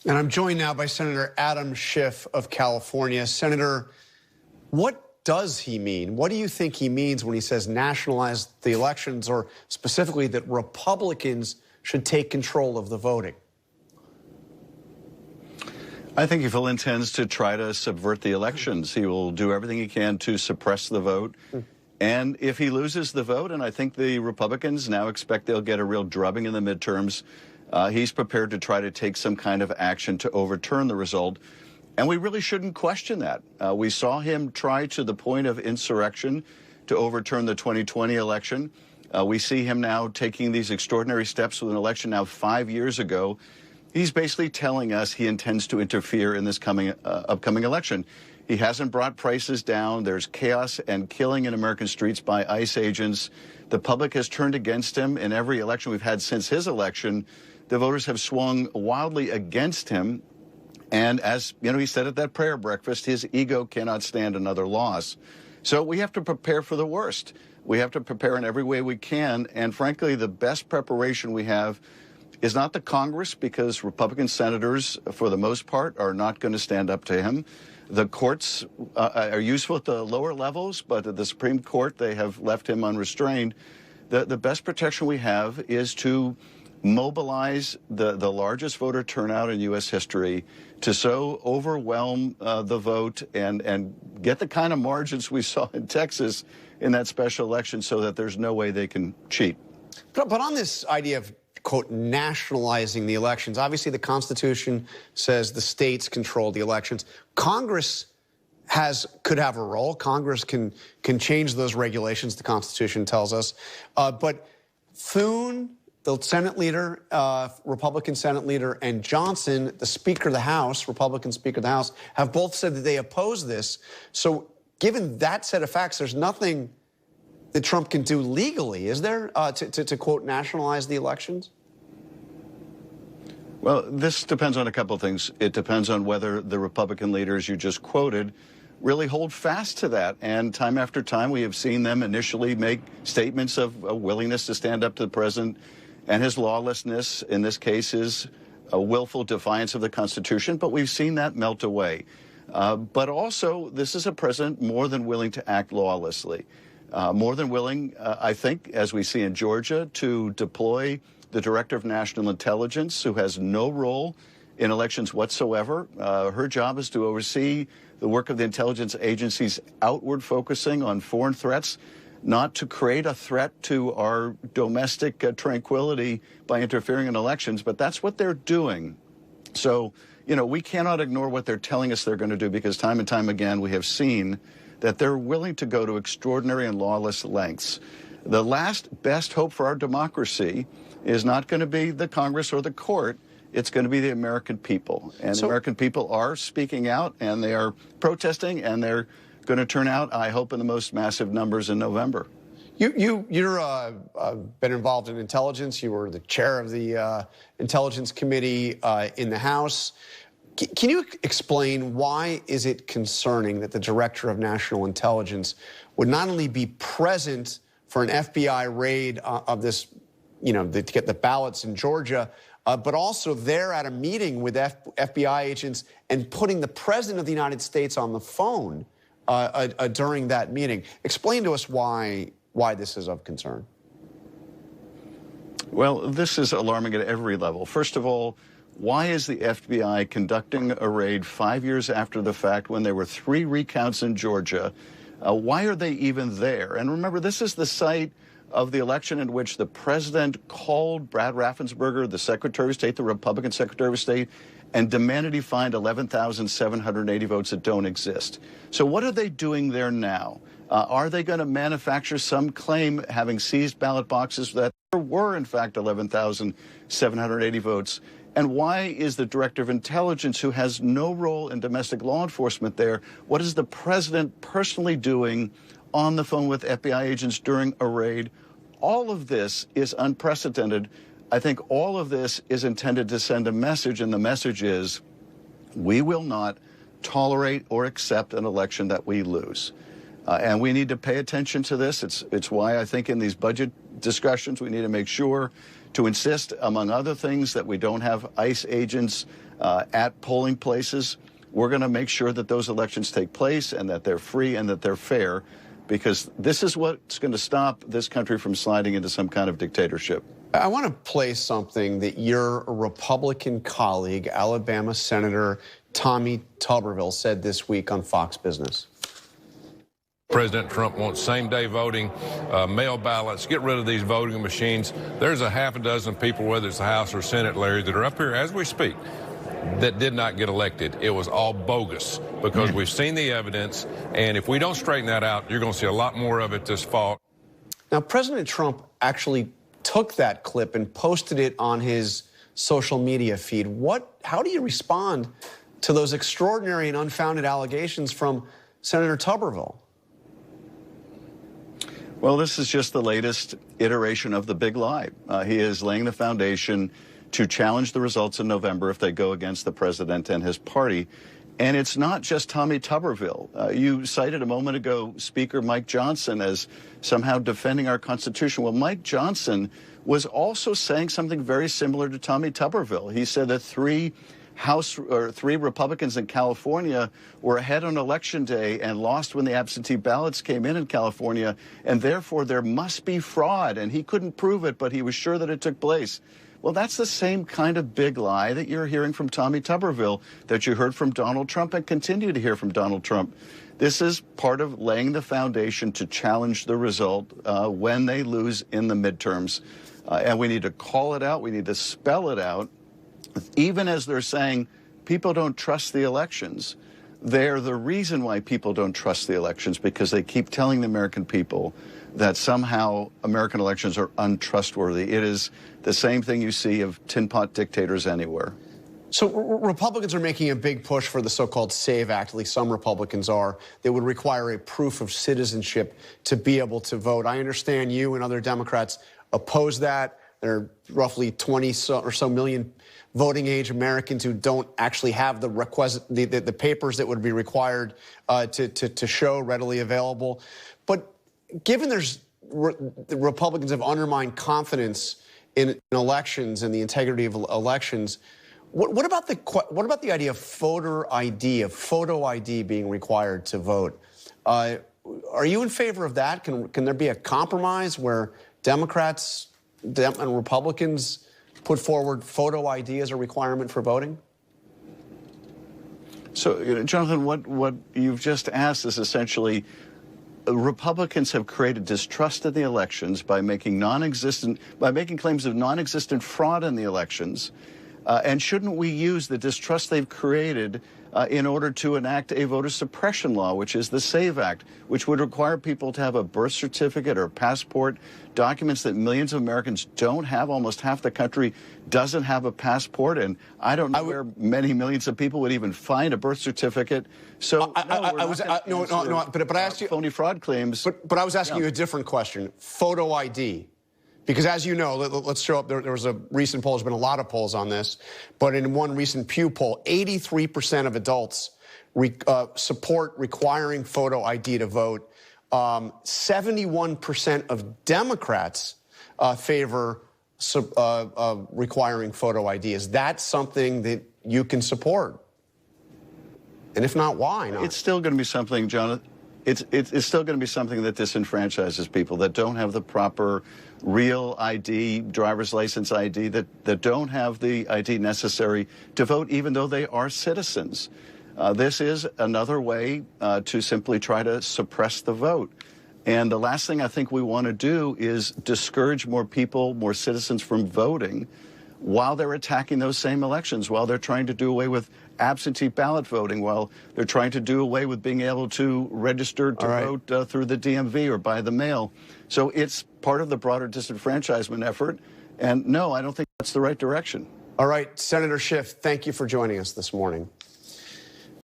And I'm joined now by Senator Adam Schiff of California. Senator, what does he mean? What do you think he means when he says nationalize the elections, or specifically that Republicans should take control of the voting? I think if he intends to try to subvert the elections, he will do everything he can to suppress the vote. And if he loses the vote, and I think the Republicans now expect they'll get a real drubbing in the midterms, he's prepared to try to take some kind of action to overturn the result. And we really shouldn't question that. We saw him try to the point of insurrection to overturn the 2020 election. We see him now taking these extraordinary steps with an election now 5 years ago. He's basically telling us he intends to interfere in this upcoming election. He hasn't brought prices down. There's chaos and killing in American streets by ICE agents. The public has turned against him in every election we've had since his election. The voters have swung wildly against him. And as you know, he said at that prayer breakfast, his ego cannot stand another loss. So we have to prepare for the worst. We have to prepare in every way we can. And frankly, the best preparation we have is not the Congress, because Republican senators, for the most part, are not going to stand up to him. The courts are useful at the lower levels, but at the Supreme Court, they have left him unrestrained. The best protection we have is to mobilize the largest voter turnout in U.S. history, to so overwhelm the vote and get the kind of margins we saw in Texas in that special election, so that there's no way they can cheat. But on this idea of, quote, nationalizing the elections, obviously the Constitution says the states control the elections. Congress could have a role. Congress can change those regulations, the Constitution tells us. But Thune, the Senate leader, Republican Senate leader, and Johnson, the Speaker of the House, Republican Speaker of the House, have both said that they oppose this. So given that set of facts, there's nothing that Trump can do legally, is there, to quote, nationalize the elections? Well, this depends on a couple of things. It depends on whether the Republican leaders you just quoted really hold fast to that. And time after time, we have seen them initially make statements of a willingness to stand up to the president and his lawlessness. In this case, is a willful defiance of the Constitution. But we've seen that melt away. But also, this is a president more than willing to act lawlessly. More than willing, I think, as we see in Georgia, to deploy the Director of National Intelligence, who has no role in elections whatsoever. Her job is to oversee the work of the intelligence agencies, outward focusing on foreign threats, not to create a threat to our domestic tranquility by interfering in elections. But that's what they're doing. So, you know, we cannot ignore what they're telling us they're going to do, because time and time again we have seen that they're willing to go to extraordinary and lawless lengths. The last best hope for our democracy is not going to be the Congress or the court. It's going to be the American people. And the American people are speaking out, and they are protesting, and they're going to turn out, I hope, in the most massive numbers in November. You're been involved in intelligence. You were the chair of the Intelligence Committee in the House. Can you explain why is it concerning that the Director of National Intelligence would not only be present for an FBI raid of this, you know, to get the ballots in Georgia, but also there at a meeting with FBI agents and putting the President of the United States on the phone during that meeting? Explain to us why this is of concern. Well, this is alarming at every level. First of all, why is the FBI conducting a raid 5 years after the fact when there were 3 recounts in Georgia? Why are they even there? And remember, this is the site of the election in which the president called Brad Raffensperger, the Secretary of State, the Republican Secretary of State, and demanded he find 11,780 votes that don't exist. So what are they doing there now? Are they going to manufacture some claim, having seized ballot boxes, that there were, in fact, 11,780 votes? And why is the Director of Intelligence, who has no role in domestic law enforcement there, what is the president personally doing on the phone with FBI agents during a raid? All of this is unprecedented. I think all of this is intended to send a message, and the message is we will not tolerate or accept an election that we lose. And we need to pay attention to this. It's why I think in these budget discussions. We need to make sure to insist, among other things, that we don't have ICE agents at polling places. We're going to make sure that those elections take place and that they're free and that they're fair, because this is what's going to stop this country from sliding into some kind of dictatorship. I want to play something that your Republican colleague, Alabama Senator Tommy Tuberville, said this week on Fox Business. President Trump wants same-day voting, mail ballots, get rid of these voting machines. There's a half a dozen people, whether it's the House or Senate, Larry, that are up here as we speak, that did not get elected. It was all bogus because we've seen the evidence, and if we don't straighten that out, you're going to see a lot more of it this fall. Now, President Trump actually took that clip and posted it on his social media feed. How do you respond to those extraordinary and unfounded allegations from Senator Tuberville? Well, this is just the latest iteration of the big lie. He is laying the foundation to challenge the results in November if they go against the president and his party. And it's not just Tommy Tuberville. You cited a moment ago Speaker Mike Johnson as somehow defending our Constitution. Well, Mike Johnson was also saying something very similar to Tommy Tuberville. He said that three Republicans in California were ahead on election day and lost when the absentee ballots came in California, and therefore there must be fraud. And he couldn't prove it, but he was sure that it took place. Well, that's the same kind of big lie that you're hearing from Tommy Tuberville, that you heard from Donald Trump and continue to hear from Donald Trump. This is part of laying the foundation to challenge the result when they lose in the midterms. And we need to call it out. We need to spell it out. Even as they're saying people don't trust the elections, they're the reason why people don't trust the elections, because they keep telling the American people that somehow American elections are untrustworthy. It is the same thing you see of tin pot dictators anywhere. So Republicans are making a big push for the so-called SAVE Act, at least some Republicans are, that would require a proof of citizenship to be able to vote. I understand you and other Democrats oppose that. There are roughly 20 or so million voting age Americans who don't actually have the the papers that would be required to show readily available. But given the Republicans have undermined confidence in elections and the integrity of elections, what about the idea of voter ID, of photo ID being required to vote? Are you in favor of that? Can there be a compromise where Democrats and Republicans put forward photo ID as a requirement for voting? So, Jonathan, what you've just asked is essentially Republicans have created distrust in the elections by making claims of non-existent fraud in the elections. And shouldn't we use the distrust they've created in order to enact a voter suppression law, which is the SAVE Act, which would require people to have a birth certificate or passport, documents that millions of Americans don't have. Almost half the country doesn't have a passport, and I don't know where many millions of people would even find a birth certificate. So but I asked you phony fraud claims. But I was asking you a different question. Photo ID. Because as you know, let's show up, there was a recent poll, there's been a lot of polls on this, but in one recent Pew poll, 83% of adults support requiring photo ID to vote. 71% of Democrats favor requiring photo ID. Is that something that you can support? And if not, why not? It's still going to be something, Jonathan. It's still going to be something that disenfranchises people that don't have the proper real ID, driver's license ID, that don't have the ID necessary to vote, even though they are citizens. This is another way to simply try to suppress the vote. And the last thing I think we want to do is discourage more people, more citizens from voting while they're attacking those same elections, while they're trying to do away with absentee ballot voting, while they're trying to do away with being able to register to vote through the DMV or by the mail. So it's part of the broader disenfranchisement effort. And no, I don't think that's the right direction. All right, Senator Schiff, thank you for joining us this morning.